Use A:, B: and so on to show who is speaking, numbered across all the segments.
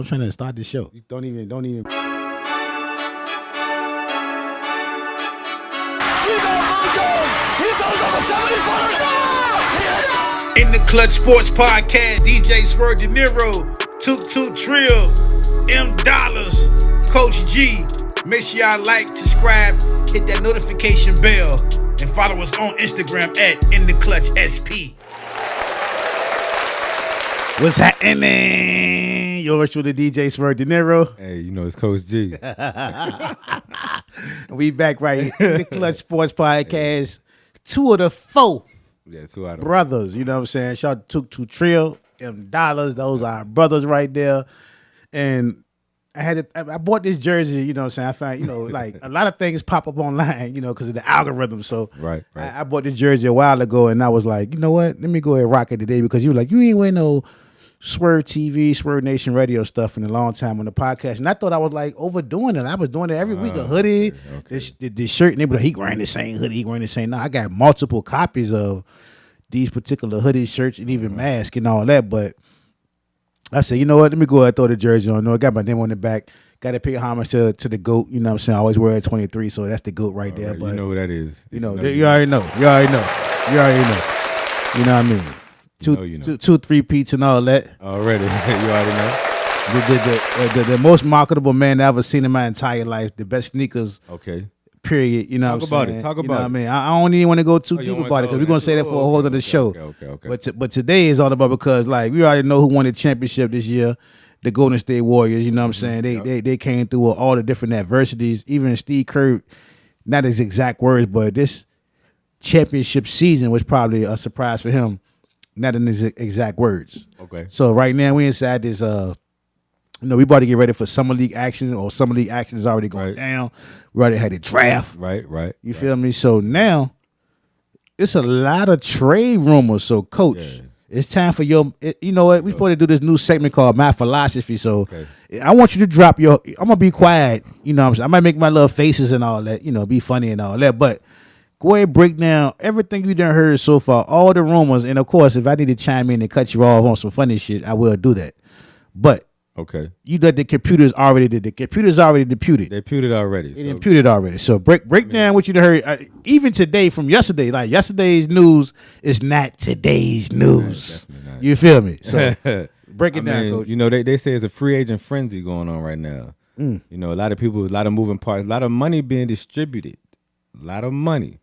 A: I'm trying to start the show. You don't even.
B: In the Clutch Sports Podcast, DJ Swirv Deniro, Toot Trill, M Dollars, Coach G. Make sure y'all like, subscribe, hit that notification bell, and follow us on Instagram at In the Clutch SP.
A: What's happening? Yours truly, DJ Swirv Deniro.
C: Hey, you know it's Coach G.
A: We back right here in the Clutch Sports Podcast. 2 of the 4
C: Yeah, 2 out of
A: brothers. You know what I'm saying? Shout out to Toot Trill, M Dollars. Those are our brothers right there. And I bought this jersey, you know what I'm saying? I found, like a lot of things pop up online, because of the algorithm. So
C: Right.
A: I bought this jersey a while ago and I was like, you know what? Let me go ahead and rock it today because you were like, you ain't wearing no Swirv TV, Swirv Nation radio stuff in a long time on the podcast. And I thought I was like overdoing it. I was doing it every week, a hoodie, this shirt, and they be like, he wearing the same hoodie, he wearing the same. No, I got multiple copies of these particular hoodies, shirts, and even masks and all that. But I said, you know what? Let me go ahead and throw the jersey on. No, I got my name on the back. Got to pay homage to the GOAT. You know what I'm saying? I always wear it 23, so that's the GOAT right there.
C: Right.
A: But
C: You know who that is.
A: You already know. You already know. You know what I mean? Two 3-peats and all that.
C: Already. You already know.
A: The most marketable man I ever seen in my entire life. The best sneakers.
C: Okay.
A: Period. You know what I'm saying?
C: Talk about it.
A: You know what I mean? I don't even want to go too deep about it because we're going to say that for a whole other show.
C: Okay.
A: But today is all about because like we already know who won the championship this year. The Golden State Warriors. You know what I'm saying? They came through all the different adversities. Even Steve Kerr, not his exact words, but this championship season was probably a surprise for him. Not in his exact words.
C: Okay.
A: So right now we inside this we about to get ready for summer league action, or summer league action is already going down. We already had a draft.
C: Right.
A: You feel me? So now it's a lot of trade rumors. So coach, it's time for you know what? We're supposed to do this new segment called My Philosophy. So I want you to drop I'm gonna be quiet, you know what I'm saying? I might make my little faces and all that, be funny and all that, but go ahead and break down everything you done heard so far, all the rumors, and of course, if I need to chime in and cut you off on some funny shit, I will do that. But you that the computers already did. The computers already deputed.
C: They puted already.
A: They imputed already. So break down what you done heard. Even today from yesterday, like yesterday's news is not today's news. You feel me? So break it down, Coach.
C: They say it's a free agent frenzy going on right now. A lot of people, a lot of moving parts, a lot of money being distributed. A lot of money.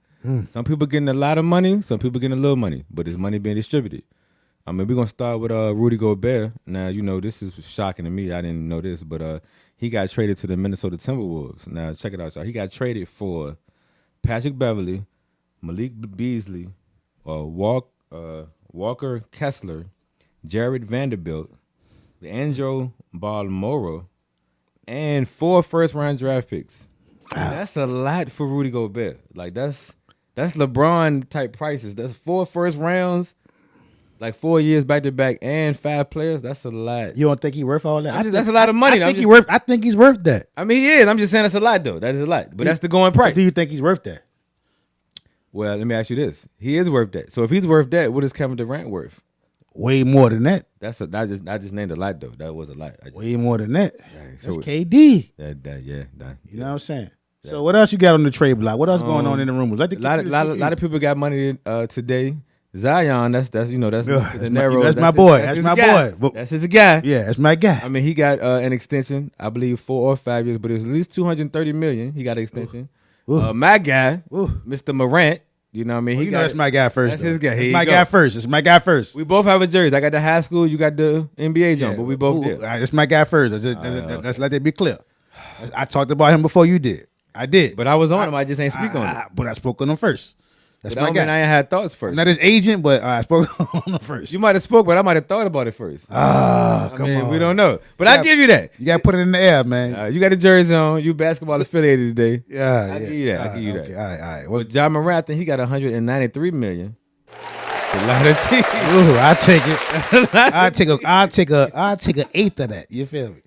C: Some people getting a lot of money, some people getting a little money, but it's money being distributed. I mean, we're going to start with Rudy Gobert. Now, this is shocking to me. I didn't know this, but he got traded to the Minnesota Timberwolves. Now, check it out, y'all. He got traded for Patrick Beverley, Malik Beasley, Walker Kessler, Jared Vanderbilt, Andrew Balmora, and 4 first-round draft picks. That's a lot for Rudy Gobert. Like, that's LeBron-type prices. That's 4 first rounds. Like 4 years back to back and 5 players, that's a lot.
A: You don't think he's worth all that?
C: That's a lot of money.
A: I think he's worth that.
C: I mean, he is. I'm just saying that's a lot, though. That is a lot. But that's the going price.
A: Do you think he's worth that?
C: Well, let me ask you this: he is worth that. So if he's worth that, what is Kevin Durant worth?
A: Way more than that.
C: I just named a lot, though. That was a lot.
A: Way more than that.
C: Dang,
A: that's KD.
C: You
A: know what I'm saying? Yeah. So what else you got on the trade block? What else going on in the rumors?
C: A lot of people got money today. Zion, that's Deniro.
A: That's my boy. That's my boy.
C: That's his guy.
A: Yeah, that's my guy.
C: I mean, he got an extension, I believe 4 or 5 years, but it was at least $230 million. He got an extension. My guy, Mr. Morant. You know what I mean?
A: That's my guy first.
C: That's his guy.
A: It's my guy first. It's my guy first.
C: We both have a jersey. I got the high school. You got the NBA jump, but we both did.
A: It's my guy first. Let's let that be clear. I talked about him before you did. I did.
C: But I was on him. I just ain't speak on it.
A: But I spoke on him first. That's
C: my guy. I ain't had thoughts first.
A: I'm not his agent, but I spoke on him first.
C: You might have spoke, but I might have thought about it first.
A: Come on.
C: We don't know. But I give you that.
A: You got to put it in the air, man.
C: You got a jersey on. You basketball affiliated today.
A: I
C: give you that. I give you that.
A: Okay. All right.
C: Well, Ja Morant, I think he got $193 million. A lot of cheese.
A: Ooh, I'll take it. I'll take an eighth of that. You feel me?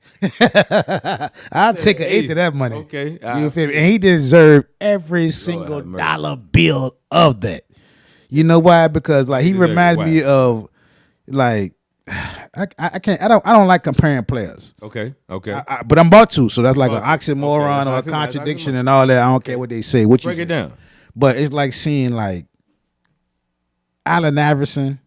A: I'll take an eighth of that money.
C: Okay.
A: You feel me? And he deserved every single dollar bill of that. You know why? Because like he reminds me of like I can't. I don't like comparing players.
C: Okay.
A: But I'm about to. So that's like an
C: Okay,
A: oxymoron or a
C: that's
A: contradiction
C: oxymoron.
A: and all that. I don't care what they say. What you
C: Break it
A: say.
C: down.
A: But it's like seeing like Allen Iverson,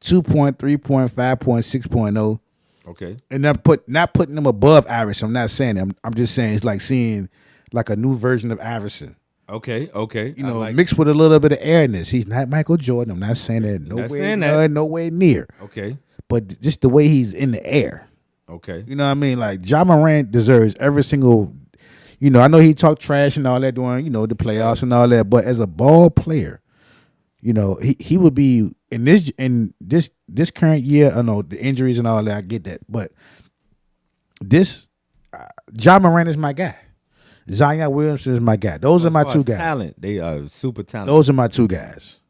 A: 2.3, 5.6.0.
C: Okay.
A: And not putting them above Iverson. I'm not saying that. I'm just saying it's like seeing like a new version of Iverson.
C: Okay.
A: You know, mixed with a little bit of airness. He's not Michael Jordan. I'm not saying that. Nowhere near.
C: Okay.
A: But just the way he's in the air.
C: Okay.
A: You know what I mean? Like Ja Morant deserves every single. You know, I know he talked trash and all that during the playoffs and all that. But as a ball player, you know, he would be in this current year. I know the injuries and all that. I get that, but this Ja Morant is my guy. Zion Williamson is my guy. Those are my two guys.
C: Talent. They are super talented.
A: Those are my two guys.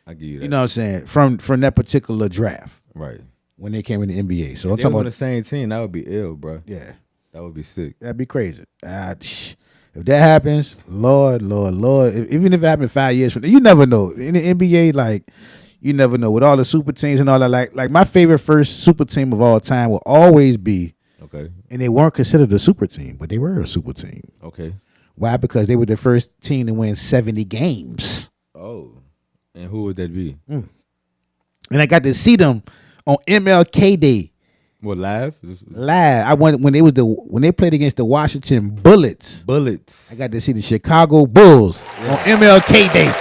C: I give you that.
A: You know what I'm saying? From that particular draft.
C: Right.
A: When they came in the NBA. So
C: if
A: I'm
C: they
A: talking
C: was on
A: about
C: the same team, that would be ill, bro.
A: Yeah.
C: That would be sick.
A: That'd be crazy. If that happens, Lord. Even if it happened 5 years from now, you never know. In the NBA, like, you never know. With all the super teams and all that, like my favorite first super team of all time will always be.
C: Okay.
A: And they weren't considered a super team, but they were a super team.
C: Okay.
A: Why? Because they were the first team to win 70 games.
C: Oh. And who would that be?
A: And I got to see them on MLK Day.
C: What, live?
A: Live. I went when they played against the Washington Bullets.
C: Bullets.
A: I got to see the Chicago Bulls on MLK Day.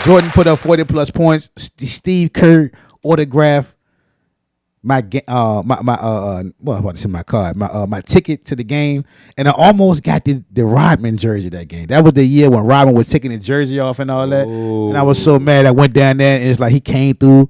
A: Jordan put up 40+ points. Steve Kerr autographed my ticket to the game, and I almost got the Rodman jersey that game. That was the year when Rodman was taking the jersey off and all that.
C: Ooh.
A: And I was so mad. I went down there, and it's like he came through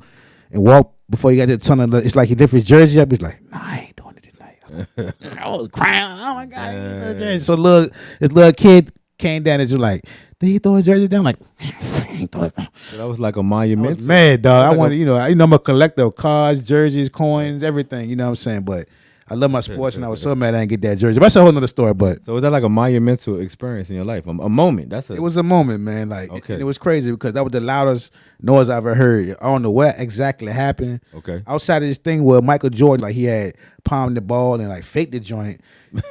A: and walked before he got to the tunnel. It's like he lifted his jersey up. He's like, "Nah, I ain't doing it tonight." I was crying. Oh my god! He ain't doing the jersey. So this little kid came down and was like, "Did he throw his jersey down?" I'm like, he ain't throw it down.
C: So that was like a monument.
A: I was mad, dog. I wanted, I'm a collector of cars, jerseys, coins, everything. You know what I'm saying? But I love my sports, and I was so mad I didn't get that jersey. But that's a whole nother story. But
C: so was that like a monumental experience in your life? A moment.
A: It was a moment, man. Like,
C: okay.
A: and it was crazy because that was the loudest noise I ever heard. I don't know what exactly happened.
C: Okay.
A: Outside of this thing where Michael Jordan, like, he had palmed the ball and like faked the joint.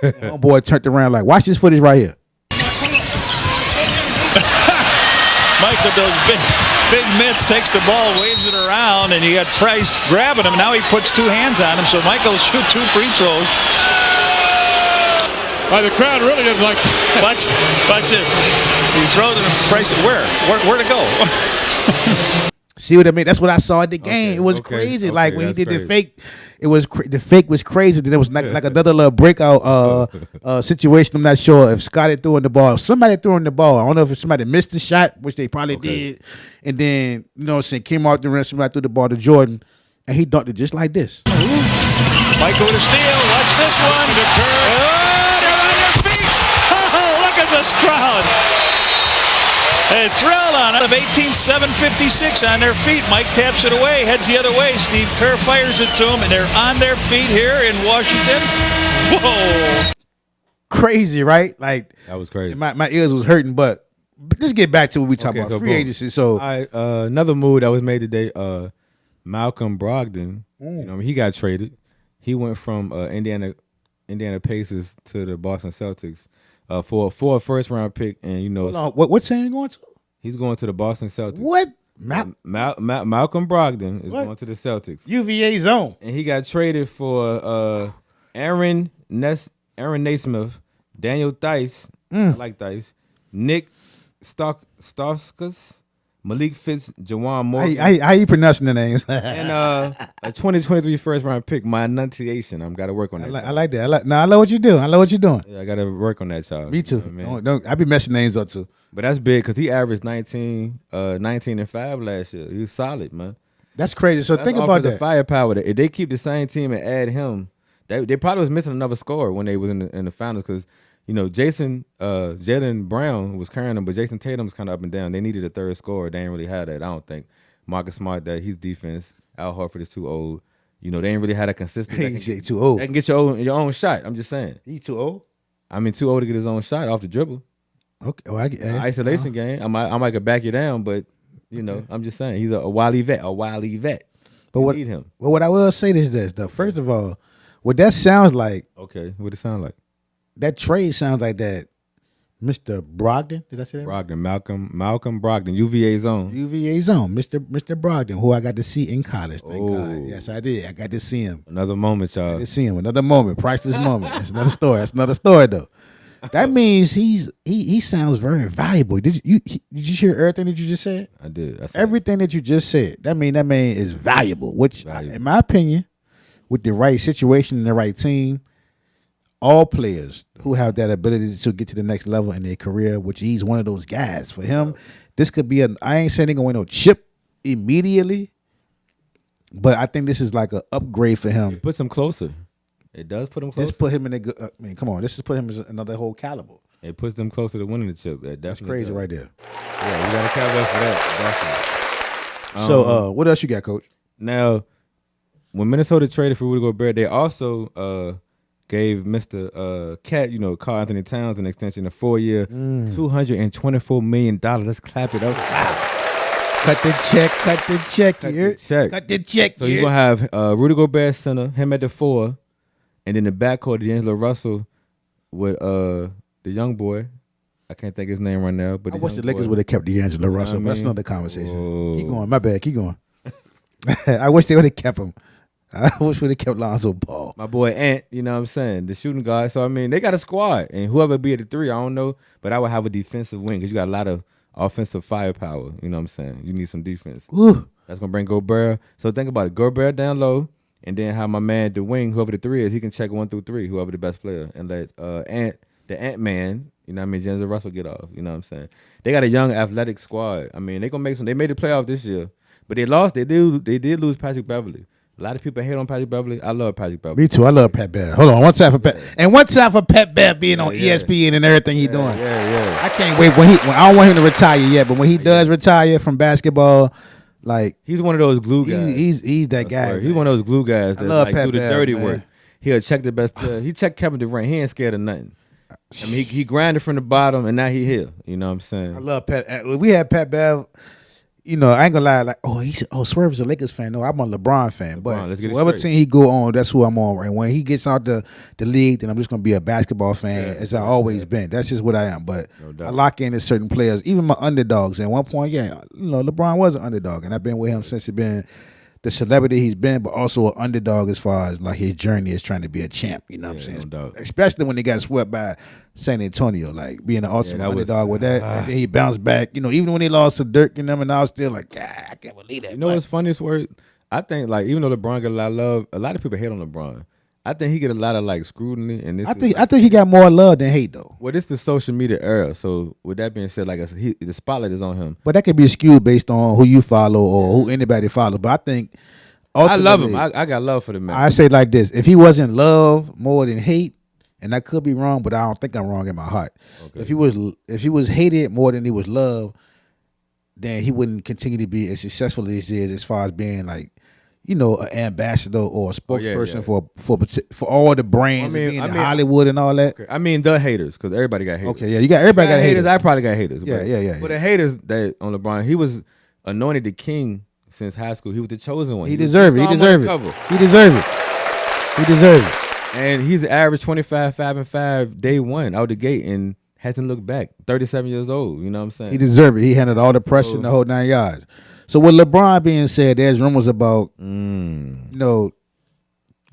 A: My boy turned around like, watch this footage right here.
D: Mike with those big mitts takes the ball, waves it around, and you got Price grabbing him. Now he puts two hands on him, so Michael will shoot 2 free throws.
E: The crowd really didn't like that.
D: Watch this. He throws it, and Price, where to go?
A: See what I mean? That's what I saw at the game.
C: Okay,
A: It was
C: okay,
A: crazy.
C: okay,
A: Like when he
C: that's
A: did the
C: crazy.
A: fake, the fake was crazy. Then there was like another little breakout situation. I'm not sure if Scotty threw in the ball. Somebody threw in the ball. I don't know if somebody missed the shot, which they probably did. And then, came off the rim, somebody threw the ball to Jordan, and he dunked it just like this.
D: Michael with a steal. Watch this one. Oh, they're on their feet. Oh, look at this crowd. They thrilled on out of 18,756 on their feet. Mike taps it away, heads the other way. Steve Kerr fires it to him, and they're on their feet here in Washington. Whoa.
A: Crazy, right? Like,
C: That was crazy.
A: My ears was hurting, but let's get back to what we talking about.
C: so
A: Free
C: boom.
A: agency. So
C: All right, another move that was made today. Malcolm Brogdon, he got traded. He went from Indiana Pacers to the Boston Celtics for a first round pick, and
A: hold on, what team you going to?
C: he's going to the Boston Celtics.
A: What?
C: Malcolm Brogdon is
A: What?
C: going to the Celtics,
A: UVA zone.
C: and he got traded for Aaron Naismith, Daniel Theis, I like Theis, Nick Stauskas, Malik Fitz, Jawan Morgan,
A: How you pronouncing the names?
C: and a 2023 first round pick. My enunciation, I'm got to work on that.
A: I like that. I love what you do. I love what you're doing.
C: Yeah, I got to work on that, child.
A: Me too.
C: You know what I mean?
A: I be messing names up too.
C: But that's big because he averaged 19 and 5 last year. He was solid, man.
A: That's crazy. So
C: That's
A: think about
C: offensive
A: that.
C: firepower. If they keep the same team and add him, they probably was missing another scorer when they was in the finals because Jaylen Brown was carrying them, but Jason Tatum was kind of up and down. They needed a third scorer. They didn't really have that. I don't think Marcus Smart, that he's defense. Al Horford is too old. They ain't really had a consistent.
A: He too old.
C: That can get your own shot. I'm just saying.
A: He too old.
C: I mean, too old to get his own shot off the dribble.
A: Okay. Well,
C: Isolation game. I might could back you down, but I'm just saying he's a wily vet.
A: But
C: You need him.
A: But what I will say is this, though. First of all, what that sounds like,
C: Okay, what it sound like?
A: that trade sounds like that Mr. Brogdon. Did I say that?
C: Brogdon, Malcolm Brogdon, UVA zone.
A: UVA zone, Mr. Brogdon, who I got to see in college. Thank
C: Oh.
A: God. Yes, I did. I got to see him.
C: Another moment,
A: I
C: y'all.
A: got to see him. Another moment, priceless moment. That's another story. That's another story, though. That means he sounds very valuable. Did you hear everything that you just said?
C: I did. I said
A: Everything that you just said. That man is valuable. Which,
C: Valuable.
A: in my opinion, with the right situation and the right team, all players who have that ability to get to the next level in their career, which he's one of those guys. For him, this could be I ain't saying they're gonna win no chip immediately, but I think this is like an upgrade for him.
C: It puts him closer. It does put him closer.
A: This put him in a good. Come on, this has put him in another whole caliber.
C: It puts them closer to winning the chip.
A: That's crazy, right there.
C: Yeah, you got to caveat for that. Definitely.
A: So, what else you got, Coach?
C: Now, when Minnesota traded for Rudy Gobert, they also gave Mr. Cat, Karl Anthony Towns, an extension of 4-year, $224 million. Let's clap it up.
A: Cut the check. Cut the check. Cut the check.
C: So you're gonna have Rudy Gobert center, him at the 4, and then the backcourt, D'Angelo Russell with the young boy. I can't think his name right now, but
A: I wish the Lakers would have kept D'Angelo Russell. But that's another conversation. Keep going. My bad. Keep going. I wish they would have kept him. I wish we would have kept Lonzo Ball.
C: My boy Ant, you know what I'm saying, the shooting guard. So, I mean, they got a squad. And whoever be at the 3, I don't know. But I would have a defensive wing because you got a lot of offensive firepower. You know what I'm saying? You need some defense.
A: Ooh.
C: That's going to bring Gobert. So, think about it. Gobert down low. And then have my man, the wing, whoever the 3 is, he can check 1 through 3, whoever the best player. And let the Ant-Man, you know what I mean, D'Angelo Russell get off. You know what I'm saying? They got a young athletic squad. I mean, they going to make some. They made the playoff this year. But they lost. They did lose Patrick Beverly. A lot of people hate on Patrick Beverly. I love Patrick Beverly.
A: Me too. I love Pat Bev. Hold on. One time for Pat. And one time for Pat Bev being on ESPN and everything he's doing.
C: Yeah.
A: I can't wait when I don't want him to retire yet, but when he does retire from basketball, like
C: he's one of those glue guys.
A: He's that guy.
C: He's one of those glue guys that
A: love
C: like
A: Pat
C: do the
A: Bev,
C: dirty
A: man.
C: work. He'll check the best player. He checked Kevin Durant. He ain't scared of nothing. I mean, he grinded from the bottom, and now he here. You know what I'm saying?
A: I love Pat. We had Pat Bev. I ain't gonna lie. Like, he said, Swirv is a Lakers fan. No, I'm a LeBron fan. But
C: let's get it
A: whatever
C: straight.
A: team he go on, that's who I'm on. And when he gets out the league, then I'm just gonna be a basketball fan, as I always been. That's just what I am. But
C: doubt.
A: I lock in to certain players, even my underdogs. At one point, LeBron was an underdog, and I've been with him since he's been the celebrity he's been, but also an underdog as far as like his journey is trying to be a champ. You know what I'm saying?
C: no doubt.
A: Especially when he got swept by San Antonio, like being an ultimate
C: that was-
A: underdog with that, and then he bounced back. Even when he lost to Dirk and them, and I was still like, God, I can't believe that.
C: You know what's funniest word? I think like even though LeBron get a lot of love, a lot of people hate on LeBron. I think he get a lot of like scrutiny, and this.
A: I think he got more love than hate though.
C: Well, this is the social media era. So with that being said, like I said, the spotlight is on him.
A: But that could be skewed based on who you follow or who anybody follows. But I think
C: I love him.
A: ultimately,
C: I got love for the man.
A: I say like this: if he wasn't love more than hate, and I could be wrong, but I don't think I'm wrong in my heart.
C: Okay.
A: If he was hated more than he was loved, then he wouldn't continue to be as successful as he is as far as being like, an ambassador or a spokesperson for all the brands and being in Hollywood and all that.
C: Okay. I mean the haters, because everybody got haters.
A: Okay, yeah, everybody got haters.
C: I probably got haters.
A: Yeah.
C: But the haters that on LeBron, he was anointed the king since high school. He was the chosen one.
A: He deserved it. He deserved it.
C: And he's average 25, 5 and 5 day one out the gate and hasn't looked back. 37 years old. You know what I'm saying?
A: He deserved it. He handled all the pressure in the whole 9 yards. So with LeBron being said, there's rumors about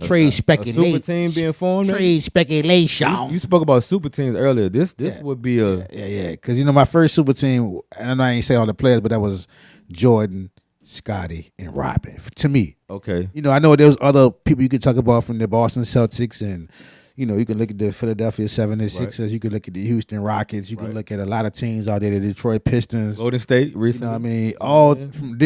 A: trade speculation.
C: A super team being formed.
A: Trade speculation.
C: You spoke about super teams earlier. This would be a
A: Yeah. Because my first super team, and I ain't say all the players, but that was Jordan, Scotty, and Robin. To me,
C: okay.
A: I know there's other people you could talk about from the Boston Celtics, and you can look at the Philadelphia 76ers. Right. You can look at the Houston Rockets. You can look at a lot of teams out there, the Detroit Pistons,
C: Golden State recently.
A: You know what I mean? All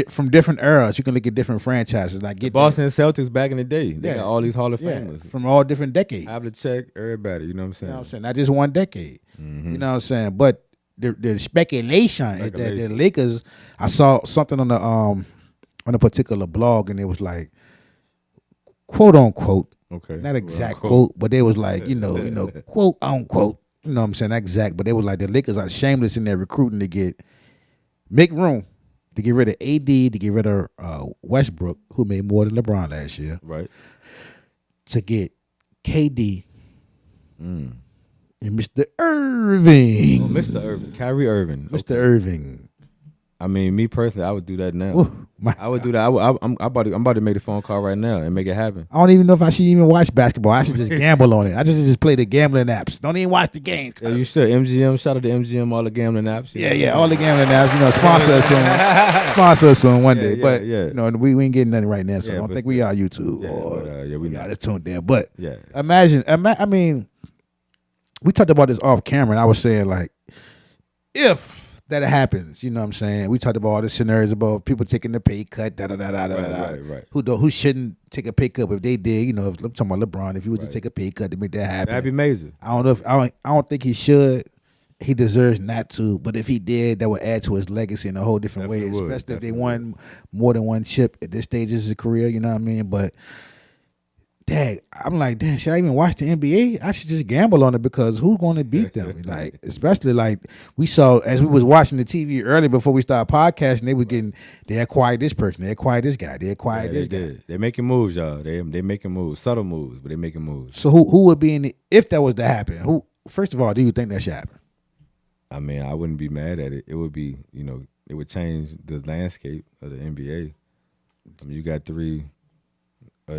A: from different eras. You can look at different franchises. Like
C: the Boston Celtics back in the day. They got all these Hall of Famers
A: from all different decades.
C: I have to check everybody. You know what I'm saying?
A: You know what I'm saying? Not just one decade. Mm-hmm. You know what I'm saying? But the speculation is that the Lakers. I saw something on a particular blog, and it was like, quote unquote.
C: Okay.
A: Not exact quote, but they was like, quote unquote. You know what I'm saying? Not exact, but they was like the Lakers are shameless in their recruiting to make room to get rid of AD, to get rid of Westbrook, who made more than LeBron last year,
C: Right.
A: to get KD and Mr. Irving.
C: Oh, Mr. Irving. Kyrie Irving.
A: Mr. Irving.
C: I mean, me personally, I would do that now.
A: Ooh,
C: I would do that. I'm about to make the phone call right now and make it happen.
A: I don't even know if I should even watch basketball. I should just gamble on it. I just play the gambling apps. Don't even watch the games.
C: Yeah, you should. MGM, shout out to MGM, all the gambling apps.
A: Yeah, all the gambling apps. Sponsor us soon. Sponsor us soon one day. But we ain't getting nothing right now, so I don't think we are YouTube we got it tuned in. But imagine. I mean, we talked about this off camera, and I was saying like, if that happens, you know what I'm saying? We talked about all the scenarios about people taking the pay cut,
C: Right.
A: Who shouldn't take a pay cut, but if they did, I'm talking about LeBron. If he was to take a pay cut to make that happen,
C: That'd be major.
A: I don't think he should. He deserves not to, but if he did, that would add to his legacy in a whole different way, especially if they won more than one chip at this stage of his career. You know what I mean? But I'm like, should I even watch the NBA? I should just gamble on it because who's going to beat them? Like, especially like we saw as we was watching the TV early before we started podcasting, they acquired this person, they acquired this guy, they acquired this guy.
C: They're making moves, y'all. They making moves, subtle moves, but they're making moves.
A: So who would be in the, if that was to happen? Who, first of all, do you think that should happen?
C: I mean, I wouldn't be mad at it. It would be, it would change the landscape of the NBA. I mean, you got three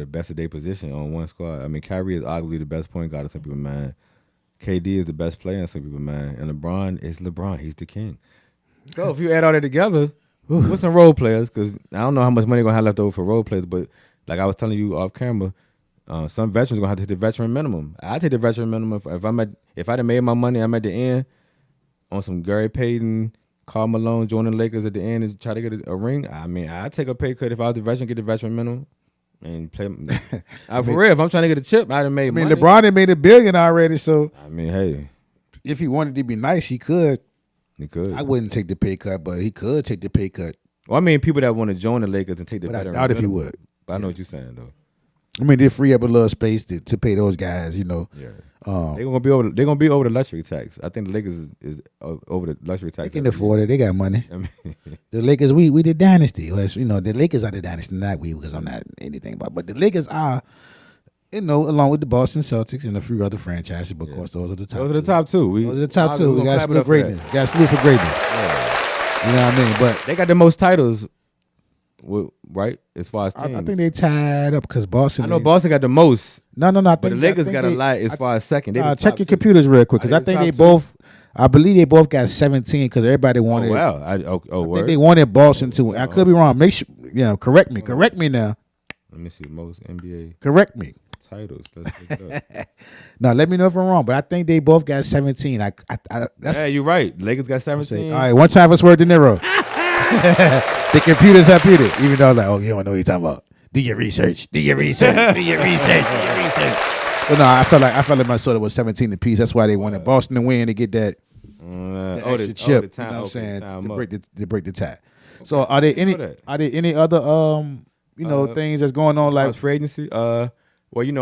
C: best of their position on one squad. I mean, Kyrie is arguably the best point guard in some people's mind. KD is the best player in some people's mind. And LeBron is LeBron. He's the king. So if you add all that together with some role players, because I don't know how much money you're going to have left over for role players, but like I was telling you off camera, some veterans are going to have to take the veteran minimum. I take the veteran minimum. If I'd have made my money, I'm at the end on some Gary Payton, Karl Malone, joining the Lakers at the end and try to get a ring. I mean, I'd take a pay cut if I was the veteran, get the veteran minimum. And play for real. If I'm trying to get a chip, I'd have made money.
A: LeBron had made $1 billion already, so
C: I mean, hey,
A: if he wanted to be nice, he could.
C: He could.
A: I wouldn't take the pay cut, but he could take the pay cut.
C: Well, I mean, people that want to join the Lakers and take the
A: But
C: veteran.
A: I doubt if he would.
C: But I know what you're saying, though.
A: I mean, they free up a little space to pay those guys,
C: Yeah. They're gonna be over the luxury tax. I think the Lakers is over the luxury tax.
A: They can afford it. They got money.
C: I mean,
A: The Lakers, we the dynasty. The Lakers are the dynasty, not we, because I'm not anything about. But the Lakers are, along with the Boston Celtics and a few other franchises. But of course, those are the top.
C: those are the top two.
A: Those are the top two. We got to salute greatness. Got to salute for greatness. You know what I mean? But
C: they got the most titles, right? As far as teams.
A: I think they tied up because Boston.
C: I know Boston got the most.
A: No.
C: But the Lakers got a lot as far as second.
A: Check your computers real quick because I think they both. I believe they both got 17 because everybody wanted.
C: Oh wow!
A: I think they wanted Boston too. I could be wrong. Make sure. Correct me. Correct me now.
C: Let me see most NBA
A: Correct me.
C: titles. Let's look it up.
A: Now let me know if I'm wrong, but I think they both got 17.
C: Yeah, you're right. Lakers got 17.
A: All right, one time for Swirv Deniro. The computers have it. Even though you don't know what you're talking about. Do your research. Do your research. But no, I felt like Minnesota was 17 apiece. That's why they wanted Boston to win to get that extra chip.
C: The time,
A: you know what I'm saying?
C: time
A: To break the tie. So are there any other things that's going on like
C: free agency? Well,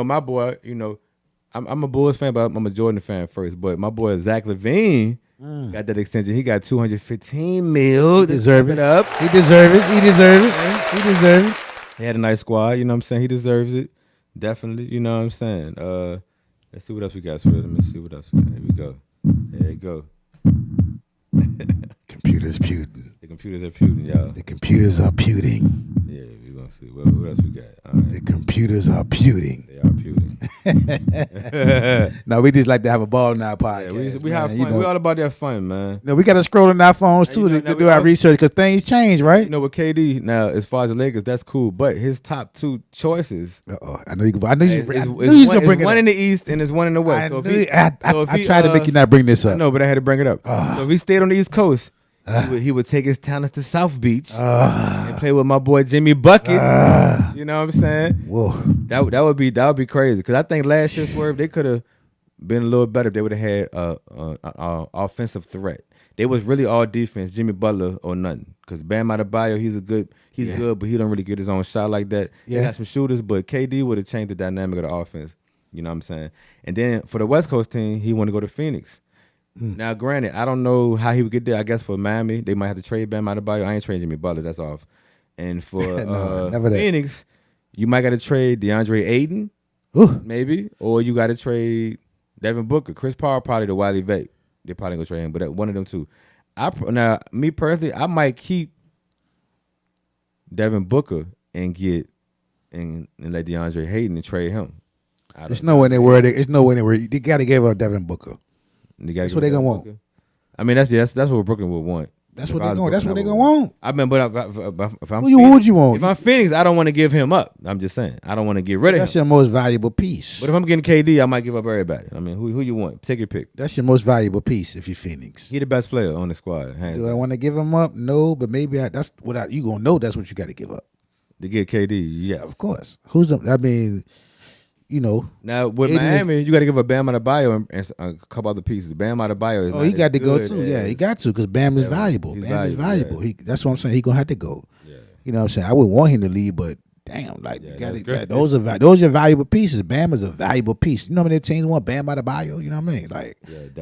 C: my boy, I'm a Bulls fan, but I'm a Jordan fan first. But my boy Zach LaVine got that extension. He got $215 million.
A: He deserve it.
C: Up.
A: He deserve it.
C: He had a nice squad. You know what I'm saying? He deserves it. Definitely. You know what I'm saying? Let's see what else we got. Let me see what else we got. Here we go. There you go.
A: Computers puting.
C: The computers are puting, y'all.
A: The computers are puting.
C: Yeah, we're going to see. What else we got? All right.
A: The computers are puting.
C: They are puting.
A: No, we just like to have a ball in our podcast.
C: Yeah, we have fun. We all about that fun, man.
A: No, we got to scroll on our phones too to do our research because things change, right?
C: With KD now, as far as the Lakers, that's cool. But his top two choices.
A: I know you can bring it
C: one
A: up.
C: in the East and there's one in the West.
A: I tried to make you not bring this up.
C: No, but I had to bring it up. So if he stayed on the East Coast, he would take his talents to South Beach and play with my boy Jimmy Buckets. You know what I'm saying?
A: Whoa,
C: that would be crazy because I think last year Swirv they could have been a little better if they would have had an offensive threat. They was really all defense, Jimmy Butler or nothing. Because Bam Adebayo, he's good, but he don't really get his own shot like that.
A: Yeah.
C: He got some shooters, but KD would have changed the dynamic of the offense. You know what I'm saying? And then for the West Coast team, he wanted to go to Phoenix. Now, granted, I don't know how he would get there. I guess for Miami, they might have to trade Bam Adebayo. I ain't trading Jimmy Butler. That's off. And for
A: never that.
C: Phoenix, you might got to trade DeAndre Ayton, maybe, or you got to trade Devin Booker. Chris Paul probably the Wiley Vet. They probably gonna trade him, but one of them two. Now, me personally, I might keep Devin Booker and get and let DeAndre Ayton and trade him.
A: There's no way they were. It's no way they were. They got to give up Devin Booker. That's what they gonna want.
C: I mean, that's what Brooklyn would want.
A: That's what they going. That's what they gonna want.
C: I mean, but if I'm
A: who would you want?
C: If I'm Phoenix, I don't want to give him up. I'm just saying, I don't want to get rid of him.
A: That's your most valuable piece.
C: But if I'm getting KD, I might give up everybody. I mean, who you want? Take your pick.
A: That's your most valuable piece if you're Phoenix.
C: He the best player on the squad.
A: Do I want to give him up? No, but maybe that's what you gonna know. That's what you got to give up
C: to get KD. Yeah,
A: of course. Who's the? I mean.
C: Now with Miami, you got to give up Bam Adebayo and a couple other pieces. Bam Adebayo is
A: he got to go too. Yeah, he got to because Bam is valuable. Bam is valuable. Yeah. That's what I'm saying. He gonna have to go. Yeah. You know what I'm saying? I wouldn't want him to leave, but damn, those are valuable pieces. Bam is a valuable piece. You know how many teams want Bam Adebayo? You know what I mean? Like,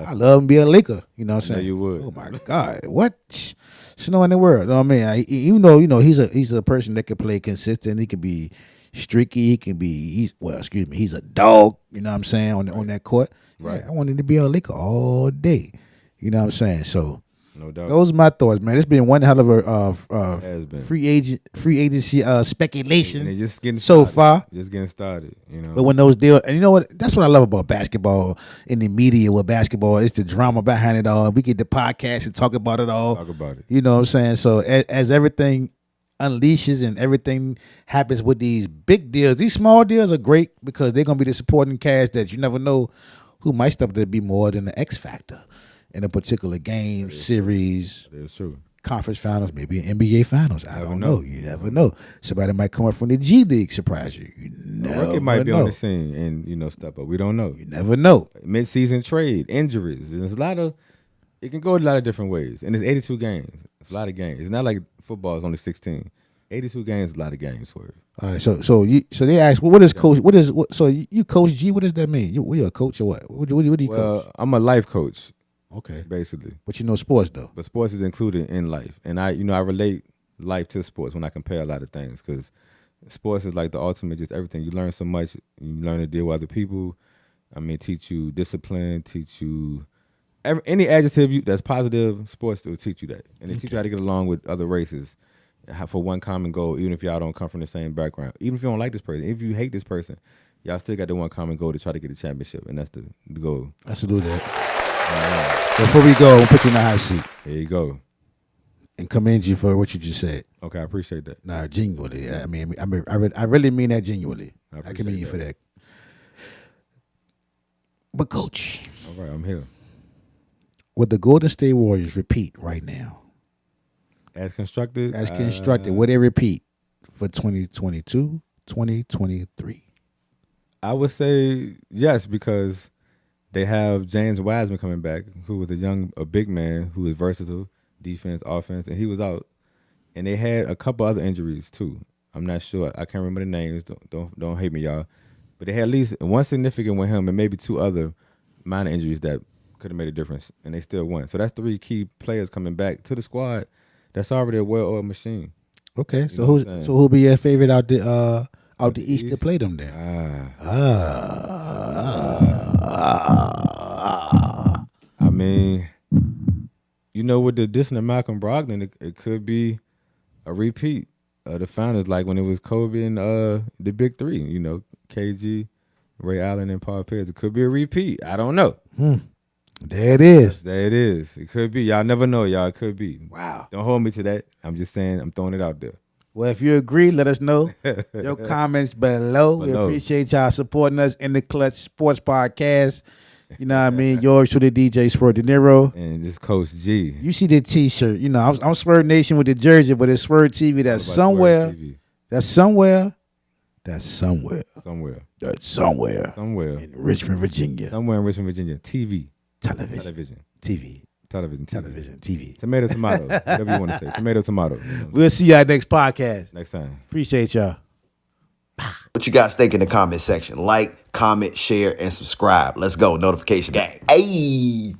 A: I love him be a Laker. You know what I'm saying?
C: Yeah, you would.
A: Oh my God, what? It's no in the world. You know what I mean? Even though he's a person that can play consistent. He can be streaky, he can be. He's a dog. You know what I'm saying on that court. Right. Yeah, I want him to be a Laker all day. You know what I'm saying? So, no doubt. Those are my thoughts, man. It's been one hell of a free agency speculation.
C: And just getting
A: so far.
C: Just getting started.
A: But when those deals, and you know what? That's what I love about basketball in the media. With basketball, it's the drama behind it all. We get the podcast and talk about it all.
C: Talk about it.
A: You know what I'm saying? So as everything unleashes and everything happens with these big deals. These small deals are great because they're gonna be the supporting cast that you never know who might step up to be more than the X factor in a particular game, series, conference finals, maybe an NBA finals. I don't know. You never know. Somebody might come up from the G League, surprise you. You never
C: know. Might be on the scene and stuff, but we don't know.
A: You never know.
C: Mid-season trade, injuries. There's a lot of. It can go a lot of different ways, and it's 82 games. It's a lot of games. It's not like football is only 16. 82 games is a lot of games for it.
A: All right, so they ask, well, so you coach G? What does that mean? You a coach or what? What do you coach?
C: Well, I'm a life coach.
A: Okay,
C: basically.
A: But you know sports though.
C: But sports is included in life, and I relate life to sports when I compare a lot of things because sports is like the ultimate, just everything. You learn so much. You learn to deal with other people. I mean, teach you discipline, teach you. Any adjective that's positive, sports will teach you that. And they teach you how to get along with other races for one common goal, even if y'all don't come from the same background. Even if you don't like this person, if you hate this person, y'all still got the one common goal to try to get the championship, and that's the goal.
A: I salute that. Before we go, we'll put you in the hot seat.
C: There you go.
A: And commend you for what you just said.
C: Okay, I appreciate that.
A: Nah, genuinely. I mean, I really mean that genuinely. I commend you for that. But Coach.
C: All right, I'm here.
A: Would the Golden State Warriors repeat right now?
C: As constructed?
A: Would they repeat for 2022, 2023?
C: I would say yes, because they have James Wiseman coming back, who was a big man who was versatile, defense, offense, and he was out. And they had a couple other injuries too. I'm not sure. I can't remember the names. Don't hate me, y'all. But they had at least one significant with him and maybe two other minor injuries that could have made a difference, and they still won. So that's three key players coming back to the squad. That's already a well-oiled machine.
A: Okay, so who'll be your favorite out the East to play them then?
C: I mean, with the addition of Malcolm Brogdon, it could be a repeat of the finals, like when it was Kobe and the Big Three. KG, Ray Allen, and Paul Pierce. It could be a repeat. I don't know.
A: There it is.
C: There it is. It could be. Y'all never know, y'all. It could be.
A: Wow.
C: Don't hold me to that. I'm just saying, I'm throwing it out there.
A: Well, if you agree, let us know. Your comments below. We appreciate y'all supporting us in the Clutch Sports Podcast. You know what I mean? Yours truly, DJ Swirv Deniro.
C: And this Coach G.
A: You see the T-shirt. I'm Swirv Nation with the jersey, but it's Swirv TV. That's somewhere. TV? That's somewhere. That's somewhere.
C: Somewhere.
A: That's somewhere.
C: Somewhere.
A: In Richmond, Virginia.
C: Somewhere in Richmond, Virginia. TV.
A: Television. TV.
C: Television.
A: TV.
C: Tomato. Whatever you want to say. Tomato.
A: We'll see y'all next podcast.
C: Next time.
A: Appreciate y'all.
F: What you guys think in the comment section? Like, comment, share, and subscribe. Let's go. Notification gang. Hey.